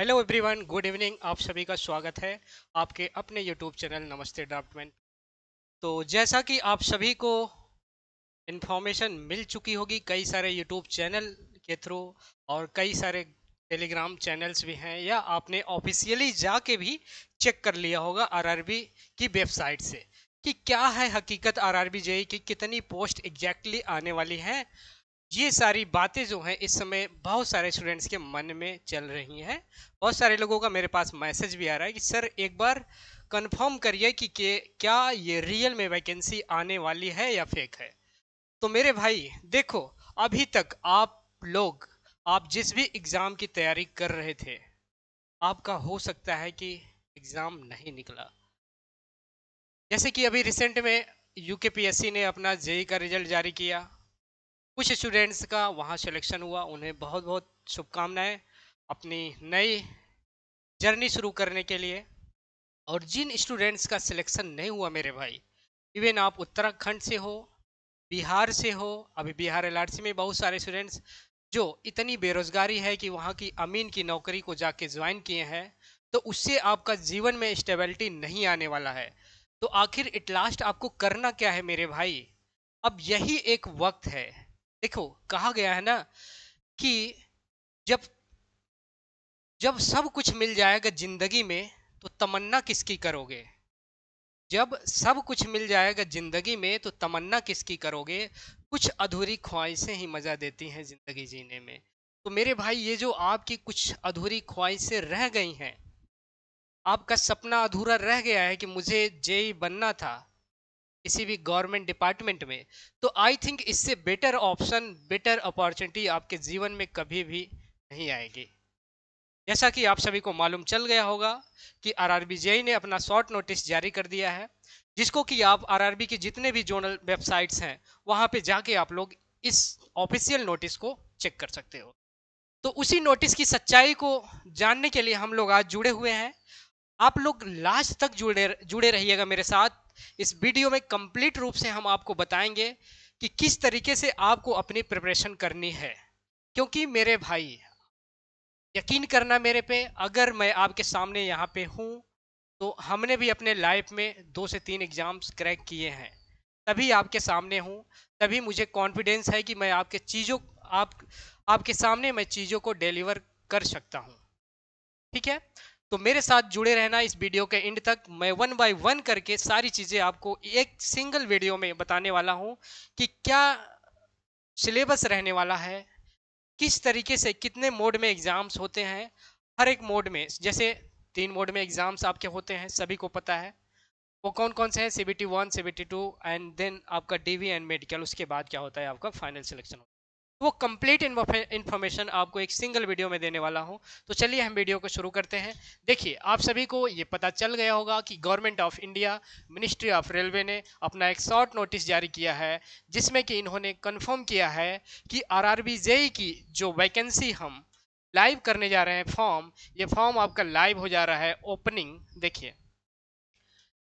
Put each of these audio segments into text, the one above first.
Hello everyone, good evening. आप सभी का स्वागत है आपके अपने यूट्यूब चैनल नमस्ते ड्राफ्टमैन। तो जैसा कि आप सभी को इन्फॉर्मेशन मिल चुकी होगी कई सारे यूट्यूब चैनल के थ्रू, और कई सारे टेलीग्राम चैनल्स भी हैं, या आपने ऑफिशियली जाके भी चेक कर लिया होगा आरआरबी की वेबसाइट से कि क्या है हकीकत आरआरबी जेई की, कितनी पोस्ट एग्जैक्टली आने वाली हैं। ये सारी बातें जो हैं इस समय बहुत सारे स्टूडेंट्स के मन में चल रही हैं। बहुत सारे लोगों का मेरे पास मैसेज भी आ रहा है कि सर एक बार कंफर्म करिए कि क्या ये रियल में वैकेंसी आने वाली है या फेक है। तो मेरे भाई देखो, अभी तक आप जिस भी एग्जाम की तैयारी कर रहे थे, आपका हो सकता है कि एग्जाम नहीं निकला। जैसे कि अभी रिसेंट में यूकेपीएससी ने अपना जेई का रिजल्ट जारी किया। कुछ स्टूडेंट्स का वहाँ सिलेक्शन हुआ, उन्हें बहुत बहुत शुभकामनाएं अपनी नई जर्नी शुरू करने के लिए। और जिन स्टूडेंट्स का सिलेक्शन नहीं हुआ मेरे भाई, इवन आप उत्तराखंड से हो, बिहार से हो, अभी बिहार एलआरसी में बहुत सारे स्टूडेंट्स जो इतनी बेरोजगारी है कि वहाँ की अमीन की नौकरी को जाके ज्वाइन किए हैं, तो उससे आपका जीवन में स्टेबिलिटी नहीं आने वाला है। तो आखिर इट लास्ट आपको करना क्या है मेरे भाई? अब यही एक वक्त है। देखो, कहा गया है ना कि जब जब सब कुछ मिल जाएगा जिंदगी में, तो तमन्ना किसकी करोगे? जब सब कुछ मिल जाएगा जिंदगी में तो तमन्ना किसकी करोगे? कुछ अधूरी ख्वाहिशें ही मजा देती हैं जिंदगी जीने में। तो मेरे भाई, ये जो आपकी कुछ अधूरी ख्वाहिशें रह गई हैं, आपका सपना अधूरा रह गया है कि मुझे जेई बनना था किसी भी गवर्नमेंट डिपार्टमेंट में, तो आई थिंक इससे बेटर ऑप्शन, बेटर अपॉर्चुनिटी आपके जीवन में कभी भी नहीं आएगी। जैसा कि आप सभी को मालूम चल गया होगा कि आरआरबी जेई ने अपना शॉर्ट नोटिस जारी कर दिया है, जिसको कि आप आरआरबी की जितने भी जोनल वेबसाइट्स हैं वहां पे जाके आप लोग इस ऑफिशियल नोटिस को चेक कर सकते हो। तो उसी नोटिस की सच्चाई को जानने के लिए हम लोग आज जुड़े हुए हैं। आप लोग लास्ट तक जुड़े जुड़े रहिएगा मेरे साथ। इस वीडियो में कंप्लीट रूप से हम आपको बताएंगे कि किस तरीके से आपको अपनी प्रिपरेशन करनी है। क्योंकि मेरे भाई, यकीन करना मेरे पे, अगर मैं आपके सामने यहाँ पे हूँ तो हमने भी अपने लाइफ में 2 से 3 एग्जाम्स क्रैक किए हैं, तभी आपके सामने हूँ। तभी मुझे कॉन्फिडेंस है कि मैं आप आपके सामने मैं चीज़ों को डिलीवर कर सकता हूँ। ठीक है? तो मेरे साथ जुड़े रहना इस वीडियो के एंड तक। मैं वन बाय वन करके सारी चीज़ें आपको एक सिंगल वीडियो में बताने वाला हूँ कि क्या सिलेबस रहने वाला है, किस तरीके से कितने मोड में एग्जाम्स होते हैं। हर एक मोड में, जैसे 3 मोड में एग्जाम्स आपके होते हैं, सभी को पता है। वो कौन कौन से हैं? CBT 1, CBT 2 एंड देन आपका DV एंड मेडिकल। उसके बाद क्या होता है? आपका फाइनल सिलेक्शन। वो कंप्लीट इन्फॉर्मेशन आपको एक सिंगल वीडियो में देने वाला हूं। तो चलिए हम वीडियो को शुरू करते हैं। देखिए, आप सभी को ये पता चल गया होगा कि government of India, ministry of railway ने अपना एक शॉर्ट नोटिस जारी किया है, जिसमें कि इन्होंने कंफर्म किया है कि आरआरबी जेई की जो वैकेंसी हम लाइव करने जा रहे हैं फॉर्म, ये फॉर्म आपका लाइव हो जा रहा है। ओपनिंग देखिए,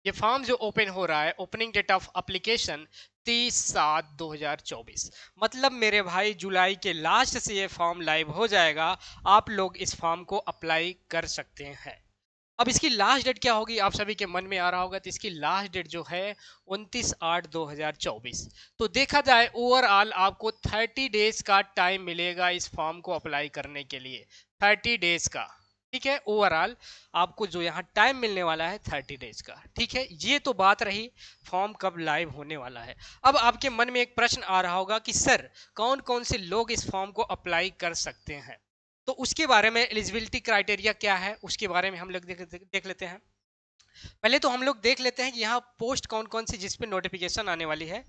ये फॉर्म जो ओपन हो रहा है, ओपनिंग डेट ऑफ एप्लीकेशन 30/7/2024। मतलब मेरे भाई, जुलाई के लास्ट से ये फॉर्म लाइव हो जाएगा। आप लोग इस फॉर्म को अप्लाई कर सकते हैं। अब इसकी लास्ट डेट क्या होगी, आप सभी के मन में आ रहा होगा। तो इसकी लास्ट डेट जो है 29/8/2024। तो देखा जाए ओवरऑल आपको 30 डेज का टाइम मिलेगा इस फॉर्म को अप्लाई करने के लिए। 30 डेज का, ठीक है। ओवरऑल आपको जो यहाँ टाइम मिलने वाला है 30 डेज का, ठीक है। ये तो बात रही फॉर्म कब लाइव होने वाला है। अब आपके मन में एक प्रश्न आ रहा होगा कि सर, कौन कौन से लोग इस फॉर्म को अप्लाई कर सकते हैं? तो उसके बारे में, एलिजिबिलिटी क्राइटेरिया क्या है उसके बारे में हम लोग देख लेते हैं। पहले तो हम लोग देख लेते हैं कि यहाँ पोस्ट कौन कौन सी जिस पे नोटिफिकेशन आने वाली है।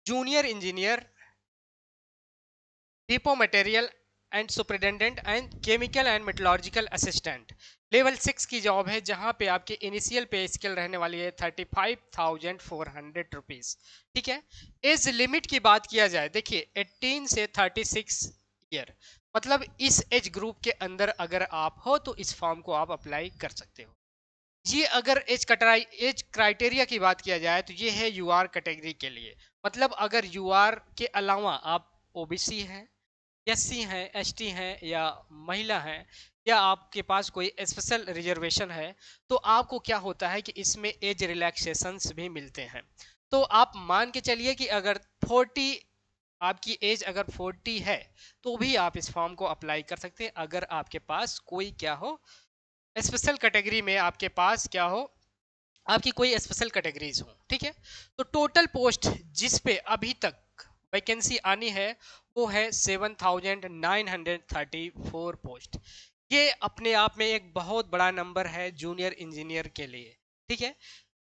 Junior engineer, depot material and superintendent and chemical and metallurgical assistant. Level 6 की जॉब है, जहां पे आपकी इनिशियल पे स्केल रहने वाली है 35,400 रुपीज। ठीक है। एज लिमिट की बात किया जाए, देखिए 18 से 36 ईयर, मतलब इस एज ग्रुप के अंदर अगर आप हो तो इस फॉर्म को आप अप्लाई कर सकते हो। ये अगर एज क्राइटेरिया की बात किया जाए तो ये है यूआर कैटेगरी के लिए। मतलब अगर यूआर के अलावा आप ओबीसी हैं, एससी हैं, एसटी हैं या महिला हैं, या आपके पास कोई स्पेशल रिजर्वेशन है, तो आपको क्या होता है कि इसमें एज रिलैक्सेशंस भी मिलते हैं। तो आप मान के चलिए कि अगर 40, आपकी एज अगर 40 है, तो भी आप इस फॉर्म को अप्लाई कर सकते हैं, अगर आपके पास कोई क्या हो, स्पेशल कैटेगरी में आपके पास क्या हो, आपकी कोई स्पेशल कैटेगरीज हो। ठीक है, तो टोटल पोस्ट जिस पे अभी तक वैकेंसी आनी है वो है 7,934 पोस्ट। ये अपने आप में एक बहुत बड़ा नंबर है जूनियर इंजीनियर के लिए। ठीक है,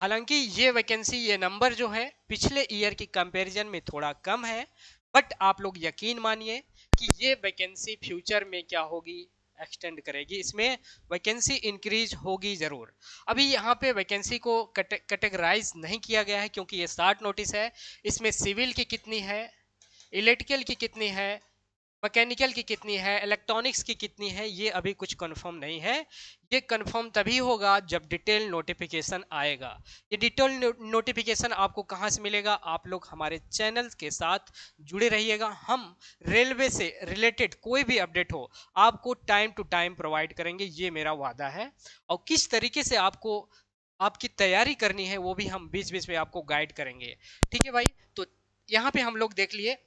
हालांकि ये वैकेंसी, ये नंबर जो है पिछले ईयर की कंपैरिजन में थोड़ा कम है, बट आप लोग यकीन मानिए कि ये वैकेंसी फ्यूचर में क्या होगी, एक्सटेंड करेगी, इसमें वैकेंसी इंक्रीज होगी जरूर। अभी यहाँ पे वैकेंसी को कैटेगराइज नहीं किया गया है क्योंकि ये स्टार्ट नोटिस है। इसमें सिविल की कितनी है, इलेक्ट्रिकल की कितनी है, मैकेनिकल की कितनी है, इलेक्ट्रॉनिक्स की कितनी है, ये अभी कुछ कंफर्म नहीं है। ये कंफर्म तभी होगा जब डिटेल नोटिफिकेशन आएगा। ये डिटेल नोटिफिकेशन आपको कहाँ से मिलेगा, आप लोग हमारे चैनल के साथ जुड़े रहिएगा। हम रेलवे से रिलेटेड कोई भी अपडेट हो आपको टाइम टू टाइम प्रोवाइड करेंगे, ये मेरा वादा है। और किस तरीके से आपको आपकी तैयारी करनी है वो भी हम बीच बीच में आपको गाइड करेंगे। ठीक है भाई, तो यहाँ पे हम लोग देख लिए,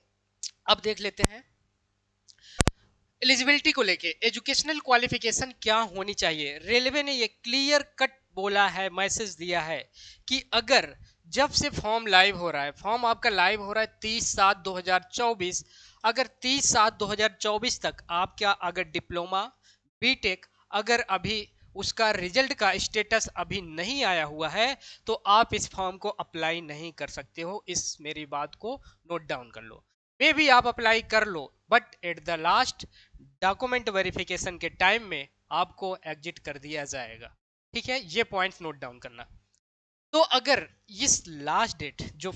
अब देख लेते हैं एलिजिबिलिटी को लेके एजुकेशनल क्वालिफिकेशन क्या होनी चाहिए। रेलवे ने ये क्लियर कट बोला है, मैसेज दिया है कि अगर जब से फॉर्म लाइव हो रहा है, फॉर्म आपका लाइव हो रहा है 30/7/2024, अगर 30/7/2024 तक आप क्या, अगर डिप्लोमा बीटेक, अगर अभी उसका रिजल्ट का स्टेटस अभी नहीं आया हुआ है, तो आप इस फॉर्म को अप्लाई नहीं कर सकते हो। इस मेरी बात को नोट डाउन कर लो। मे भी आप अप्लाई कर लो, but at the last document verification के टाइम में आपको एग्जिट कर दिया जाएगा। ठीक है, ये पॉइंट्स नोट डाउन करना। तो अगर इस लास्ट डेट जो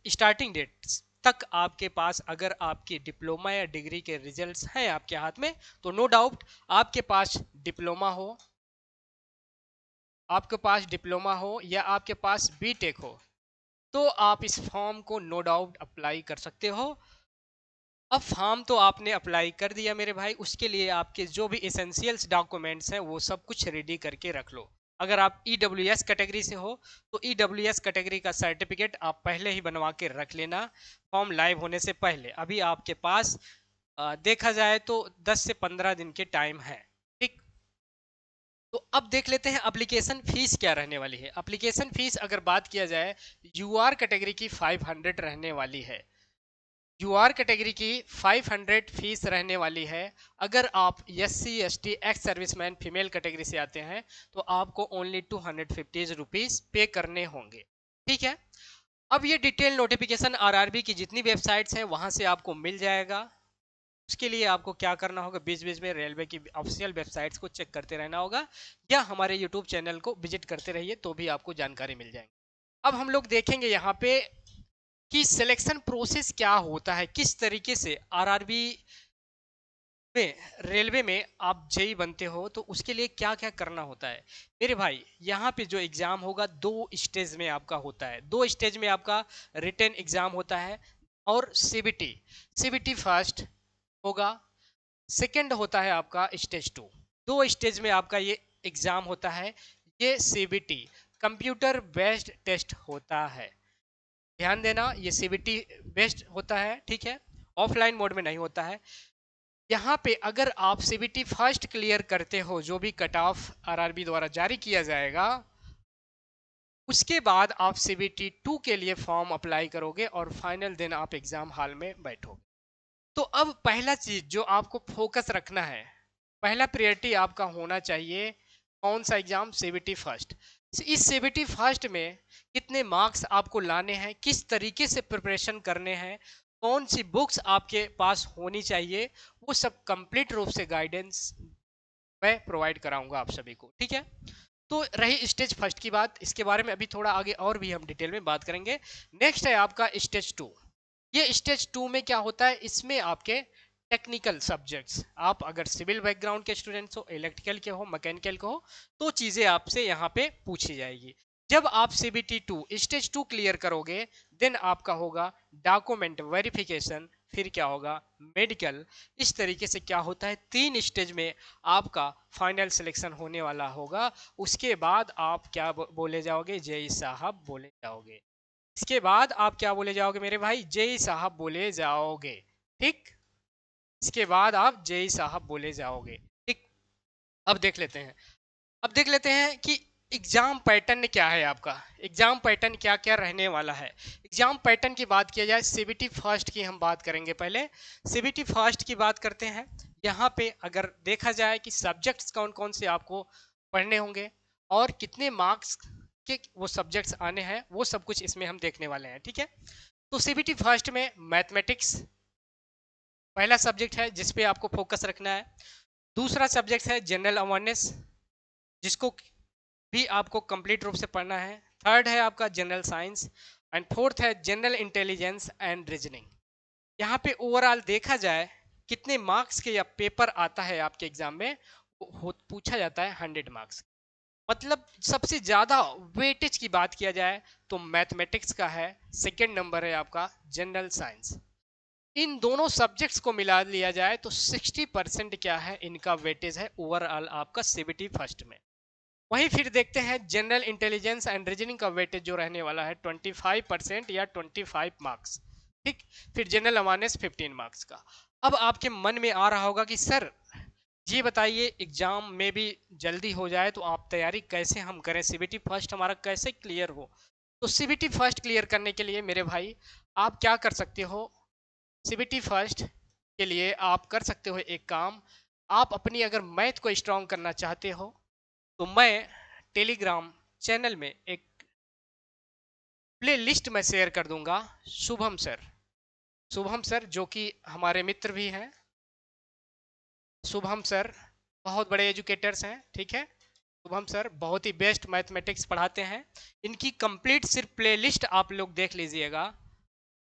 स्टार्टिंग डेट तक आपके पास अगर आपकी डिप्लोमा या डिग्री के रिजल्ट्स हैं आपके हाथ में, तो नो डाउट आपके पास डिप्लोमा हो, आपके पास डिप्लोमा हो या आपके पास बीटेक हो, तो आप इस फॉर्म को नो डाउट अप्लाई कर सकते हो। अब फॉर्म तो आपने अप्लाई कर दिया मेरे भाई, उसके लिए आपके जो भी एसेंशियल्स डॉक्यूमेंट्स हैं वो सब कुछ रेडी करके रख लो। अगर आप EWS कैटेगरी से हो तो EWS कैटेगरी का सर्टिफिकेट आप पहले ही बनवा के रख लेना, फॉर्म लाइव होने से पहले। अभी आपके पास देखा जाए तो 10 से 15 दिन के टाइम है। ठीक, तो अब देख लेते हैं एप्लीकेशन फीस क्या रहने वाली है। एप्लीकेशन फीस अगर बात किया जाए, UR कैटेगरी की 500 रहने वाली है। यूआर कैटेगरी की 500 फीस रहने वाली है। अगर आप SC ST ex serviceman female category से आते हैं तो आपको ओनली 250 रुपीज पे करने होंगे। ठीक है, अब ये डिटेल नोटिफिकेशन RRB की जितनी वेबसाइट्स हैं वहां से आपको मिल जाएगा। उसके लिए आपको क्या करना होगा, बीच बीच में रेलवे की ऑफिशियल वेबसाइट्स को चेक करते रहना होगा या हमारे यूट्यूब चैनल को विजिट करते रहिए, तो भी आपको जानकारी मिल जाएगी। अब हम लोग देखेंगे यहाँ पे कि सिलेक्शन प्रोसेस क्या होता है, किस तरीके से आरआरबी में, रेलवे में आप जेई बनते हो, तो उसके लिए क्या क्या करना होता है मेरे भाई। यहाँ पे जो एग्जाम होगा 2 स्टेज में आपका होता है। 2 स्टेज में आपका रिटन एग्जाम होता है और सीबीटी। सीबीटी फर्स्ट होगा, सेकंड होता है आपका स्टेज 2। 2 स्टेज में आपका ये एग्जाम होता है। ये सीबीटी कंप्यूटर बेस्ड टेस्ट होता है, ध्यान देना, ये सीबीटी बेस्ड होता है। ठीक है, ऑफलाइन मोड में नहीं होता है। यहाँ पे अगर आप सीबीटी फर्स्ट क्लियर करते हो, जो भी कट ऑफ आरआरबी द्वारा जारी किया जाएगा, उसके बाद आप CBT 2 के लिए फॉर्म अप्लाई करोगे और फाइनल दिन आप एग्जाम हॉल में बैठोगे। तो अब पहला चीज जो आपको फोकस रखना है, पहला प्रायोरिटी आपका होना चाहिए कौन सा एग्जाम, CBT फर्स्ट। इस CBT फर्स्ट में कितने मार्क्स आपको लाने हैं, किस तरीके से प्रिपरेशन करने हैं, कौन सी बुक्स आपके पास होनी चाहिए, वो सब कंप्लीट रूप से गाइडेंस मैं प्रोवाइड कराऊंगा आप सभी को। ठीक है, तो रही स्टेज फर्स्ट की बात, इसके बारे में अभी थोड़ा आगे और भी हम डिटेल में बात करेंगे। नेक्स्ट है आपका स्टेज 2। ये स्टेज 2 में क्या होता है, इसमें आपके टेक्निकल सब्जेक्ट्स, आप अगर सिविल बैकग्राउंड के स्टूडेंट्स हो, इलेक्ट्रिकल के हो, मैकेनिकल के हो, तो चीज़ें आपसे यहाँ पे पूछी जाएगी। जब आप CBT 2 स्टेज 2 क्लियर करोगे, देन आपका होगा डॉक्यूमेंट वेरिफिकेशन फिर क्या होगा मेडिकल। इस तरीके से क्या होता है 3 स्टेज में आपका फाइनल सिलेक्शन होने वाला होगा। उसके बाद आप क्या बोले जाओगे, जेई साहब बोले जाओगे। इसके बाद आप क्या बोले जाओगे मेरे भाई, जेई साहब बोले जाओगे। ठीक, इसके बाद आप जेई साहब बोले जाओगे। ठीक, अब देख लेते हैं, अब देख लेते हैं कि एग्जाम पैटर्न क्या है आपका। एग्जाम पैटर्न क्या क्या रहने वाला है। एग्जाम पैटर्न की बात किया जाए, सीबीटी फर्स्ट की हम बात करेंगे। पहले सीबीटी फर्स्ट की बात करते हैं। यहाँ पे अगर देखा जाए कि सब्जेक्ट्स कौन कौन से आपको पढ़ने होंगे और कितने मार्क्स के वो सब्जेक्ट्स आने हैं, वो सब कुछ इसमें हम देखने वाले हैं। ठीक है, तो सीबीटी फर्स्ट में मैथमेटिक्स पहला सब्जेक्ट है जिसपे आपको फोकस रखना है। दूसरा सब्जेक्ट है जनरल अवेयरनेस, जिसको भी आपको कंप्लीट रूप से पढ़ना है। थर्ड है आपका जनरल साइंस एंड फोर्थ है जनरल इंटेलिजेंस एंड रीजनिंग। यहाँ पे ओवरऑल देखा जाए कितने मार्क्स के या पेपर आता है आपके एग्जाम में, पूछा जाता है 100 मार्क्स। मतलब सबसे ज्यादा वेटेज की बात किया जाए तो मैथमेटिक्स का है, सेकेंड नंबर है आपका जनरल साइंस। इन दोनों सब्जेक्ट्स को मिला लिया जाए तो 60% क्या है इनका वेटेज है ओवरऑल आपका सीबीटी फर्स्ट में। वहीं फिर देखते हैं जनरल इंटेलिजेंस एंड रीजनिंग का वेटेज जो रहने वाला है 25% या 25 मार्क्स। ठीक, फिर जनरल अवेयरनेस 15 मार्क्स का। अब आपके मन में आ रहा होगा कि सर ये बताइए एग्जाम में भी जल्दी हो जाए तो आप तैयारी कैसे हम करें, सीबीटी फर्स्ट हमारा कैसे क्लियर हो। तो सीबीटी फर्स्ट क्लियर करने के लिए मेरे भाई आप क्या कर सकते हो, सीबीटी फर्स्ट के लिए आप कर सकते हो एक काम। आप अपनी अगर मैथ को स्ट्रांग करना चाहते हो तो मैं टेलीग्राम चैनल में एक प्ले लिस्ट में शेयर कर दूंगा। शुभम सर, शुभम सर जो कि हमारे मित्र भी हैं, शुभम सर बहुत बड़े एजुकेटर्स हैं। ठीक है, शुभम सर बहुत ही बेस्ट मैथमेटिक्स पढ़ाते हैं। इनकी कंप्लीट सिर्फ प्ले लिस्ट आप लोग देख लीजिएगा,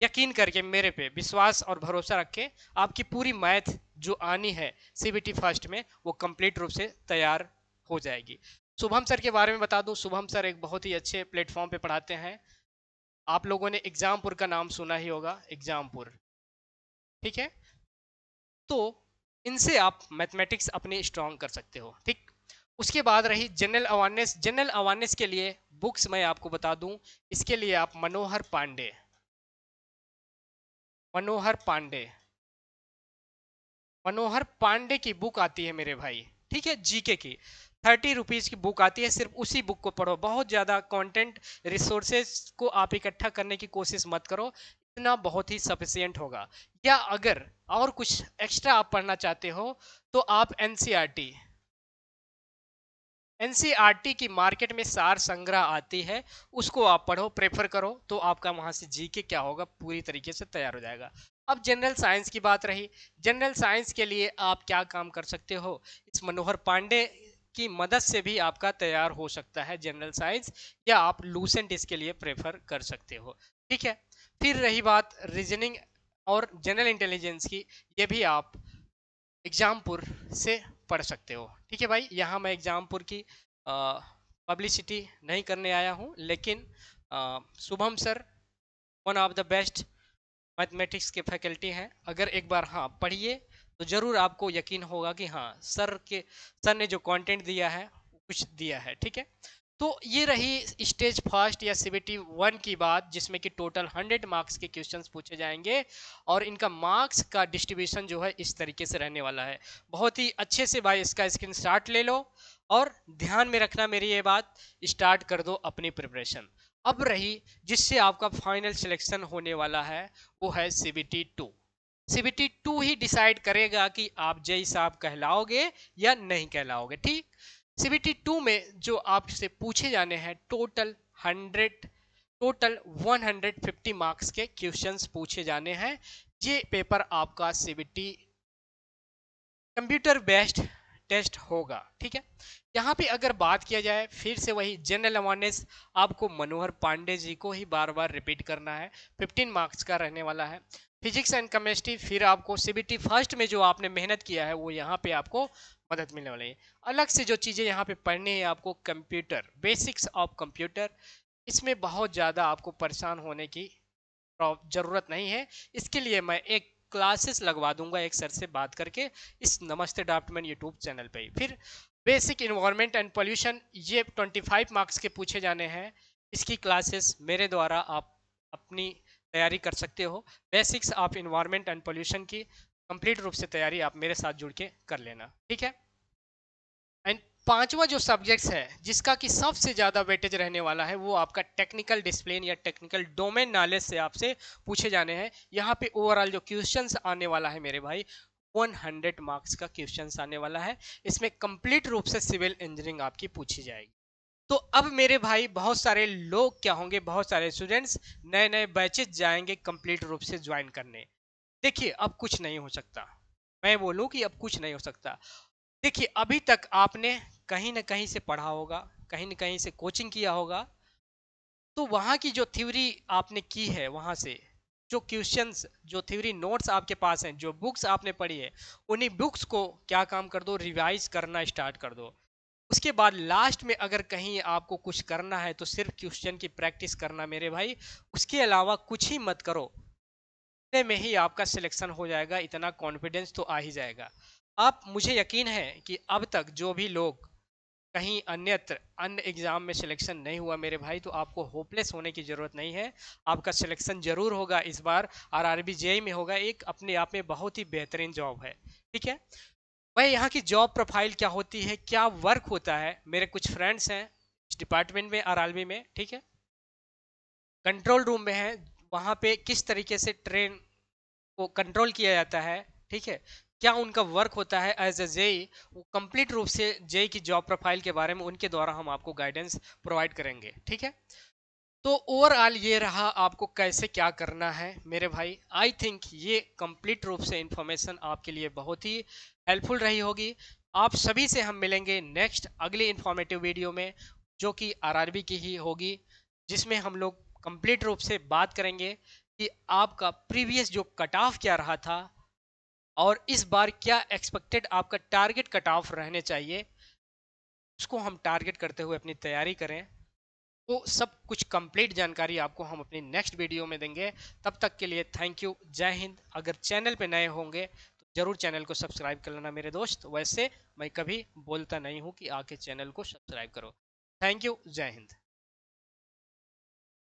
यकीन करके मेरे पे विश्वास और भरोसा रख के आपकी पूरी मैथ जो आनी है सीबीटी फर्स्ट में वो कंप्लीट रूप से तैयार हो जाएगी। शुभम सर के बारे में बता दूं, शुभम सर एक बहुत ही अच्छे प्लेटफॉर्म पे पढ़ाते हैं। आप लोगों ने एग्जामपुर का नाम सुना ही होगा, एग्जामपुर। ठीक है, तो इनसे आप मैथमेटिक्स अपनी स्ट्रांग कर सकते हो। ठीक, उसके बाद रही जनरल अवेयरनेस। जनरल अवेयरनेस के लिए बुक्स मैं आपको बता दूं, इसके लिए आप मनोहर पांडे, मनोहर पांडे, मनोहर पांडे की बुक आती है मेरे भाई। ठीक है, जीके की 30 रुपीज की बुक आती है, सिर्फ उसी बुक को पढ़ो। बहुत ज्यादा कंटेंट रिसोर्सेज को आप इकट्ठा करने की कोशिश मत करो, इतना बहुत ही सफिशियंट होगा। या अगर और कुछ एक्स्ट्रा आप पढ़ना चाहते हो तो आप एनसीईआरटी, एनसीईआरटी की मार्केट में सार संग्रह आती है, उसको आप पढ़ो, प्रेफर करो, तो आपका वहां से जीके क्या होगा पूरी तरीके से तैयार हो जाएगा। अब जनरल साइंस की बात रही, जनरल साइंस के लिए आप क्या काम कर सकते हो, इस मनोहर पांडे की मदद से भी आपका तैयार हो सकता है जनरल साइंस, या आप लूसेंट इसके लिए प्रेफर कर सकते हो। ठीक है, फिर रही बात रीजनिंग और जनरल इंटेलिजेंस की, ये भी आप एग्जामपुर से पढ़ सकते हो। ठीक है भाई, यहाँ मैं एग्जामपुर की पब्लिसिटी नहीं करने आया हूँ, लेकिन Shubham sir one of the best mathematics के फैकल्टी हैं। अगर एक बार हाँ पढ़िए तो ज़रूर आपको यकीन होगा कि हाँ सर ने जो कंटेंट दिया है कुछ दिया है। ठीक है, तो ये रही स्टेज फर्स्ट या सीबीटी 1 की बात, जिसमें कि टोटल 100 मार्क्स के क्वेश्चंस पूछे जाएंगे और इनका मार्क्स का डिस्ट्रीब्यूशन जो है इस तरीके से रहने वाला है। बहुत ही अच्छे से भाई इसका स्क्रीनशॉट ले लो और ध्यान में रखना मेरी ये बात, स्टार्ट कर दो अपनी प्रिपरेशन। अब रही जिससे आपका फाइनल सिलेक्शन होने वाला है, वो है सीबीटी 2। सीबीटी 2 ही डिसाइड करेगा कि आप जेई साहब कहलाओगे या नहीं कहलाओगे। ठीक, सीबीटी 2 में जो आपसे पूछे जाने हैं टोटल 150 मार्क्स के क्वेश्चंस पूछे जाने हैं। ये पेपर आपका सीबीटी कंप्यूटर बेस्ड टेस्ट होगा। ठीक है, यहाँ पे अगर बात किया जाए फिर से वही जनरल अवेयरनेस, आपको मनोहर पांडे जी को ही बार बार रिपीट करना है, 15 मार्क्स का रहने वाला है। फिजिक्स एंड केमिस्ट्री फिर आपको सीबीटी फर्स्ट में जो आपने मेहनत किया है वो यहाँ पे आपको मदद मिलने वाली है। अलग से जो चीज़ें यहाँ पे पढ़नी है आपको, कंप्यूटर बेसिक्स ऑफ कंप्यूटर, इसमें बहुत ज़्यादा आपको परेशान होने की ज़रूरत नहीं है। इसके लिए मैं एक क्लासेस लगवा दूंगा एक सर से बात करके इस नमस्ते ड्राफ्टमैन यूट्यूब चैनल पे ही। फिर बेसिक इन्वायरमेंट एंड पोल्यूशन, ये 25 मार्क्स के पूछे जाने हैं। इसकी क्लासेस मेरे द्वारा आप अपनी तैयारी कर सकते हो। Basics of environment and pollution की कंप्लीट रूप से तैयारी आप मेरे साथ जुड़ के कर लेना, ठीक है। एंड पांचवा जो सब्जेक्ट्स है जिसका कि सबसे ज्यादा वेटेज रहने वाला है वो आपका टेक्निकल डिसिप्लिन या टेक्निकल डोमेन नॉलेज से आपसे पूछे जाने हैं। यहाँ पे ओवरऑल जो क्वेश्चंस आने वाला है मेरे भाई 100 मार्क्स का क्वेश्चंस आने वाला है। इसमें कंप्लीट रूप से सिविल इंजीनियरिंग आपकी पूछी जाएगी। तो अब मेरे भाई बहुत सारे लोग क्या होंगे, बहुत सारे स्टूडेंट्स नए नए बैचेज जाएंगे कंप्लीट रूप से ज्वाइन करने। देखिए अब कुछ नहीं हो सकता, मैं बोलूं कि अब कुछ नहीं हो सकता। देखिए अभी तक आपने कहीं ना कहीं से पढ़ा होगा, कहीं ना कहीं से कोचिंग किया होगा, तो वहाँ की जो थ्योरी आपने की है, वहाँ से जो क्वेश्चंस, जो थ्योरी नोट्स आपके पास हैं, जो बुक्स आपने पढ़ी है, उन्हीं बुक्स को क्या काम कर दो, रिवाइज करना स्टार्ट कर दो। उसके बाद लास्ट में अगर कहीं आपको कुछ करना है तो सिर्फ क्वेश्चन की प्रैक्टिस करना मेरे भाई, उसके अलावा कुछ ही मत करो। इतने में ही आपका सिलेक्शन हो जाएगा, इतना कॉन्फिडेंस तो आ ही जाएगा। आप, मुझे यकीन है कि अब तक जो भी लोग कहीं अन्यत्र अन्य एग्जाम में सिलेक्शन नहीं हुआ मेरे भाई, तो आपको होपलेस होने की जरूरत नहीं है। आपका सिलेक्शन जरूर होगा इस बार। आरआरबी जेई में होगा, एक अपने आप में बहुत ही बेहतरीन जॉब है, ठीक है। भाई यहाँ की जॉब प्रोफाइल क्या होती है, क्या वर्क होता है, मेरे कुछ फ्रेंड्स हैं इस डिपार्टमेंट में आरआरबी में, ठीक है, कंट्रोल रूम में है। वहाँ पे किस तरीके से ट्रेन को कंट्रोल किया जाता है, ठीक है, क्या उनका वर्क होता है एज ए जेई, वो कंप्लीट रूप से जेई की जॉब प्रोफाइल के बारे में उनके द्वारा हम आपको गाइडेंस प्रोवाइड करेंगे, ठीक है। तो ओवरऑल ये रहा आपको कैसे क्या करना है मेरे भाई। आई थिंक ये कंप्लीट रूप से इंफॉर्मेशन आपके लिए बहुत ही हेल्पफुल रही होगी। आप सभी से हम मिलेंगे नेक्स्ट अगली इंफॉर्मेटिव वीडियो में, जो कि आरआरबी की ही होगी, जिसमें हम लोग कंप्लीट रूप से बात करेंगे कि आपका प्रीवियस जो कट ऑफ क्या रहा था और इस बार क्या एक्सपेक्टेड आपका टारगेट कट ऑफ रहने चाहिए, उसको हम टारगेट करते हुए अपनी तैयारी करें। तो सब कुछ कंप्लीट जानकारी आपको हम अपनी नेक्स्ट वीडियो में देंगे। तब तक के लिए थैंक यू, जय हिंद। अगर चैनल पे नए होंगे तो जरूर चैनल को सब्सक्राइब कर लेना मेरे दोस्त। वैसे मैं कभी बोलता नहीं हूँ कि आके चैनल को सब्सक्राइब करो। थैंक यू, जय हिंद।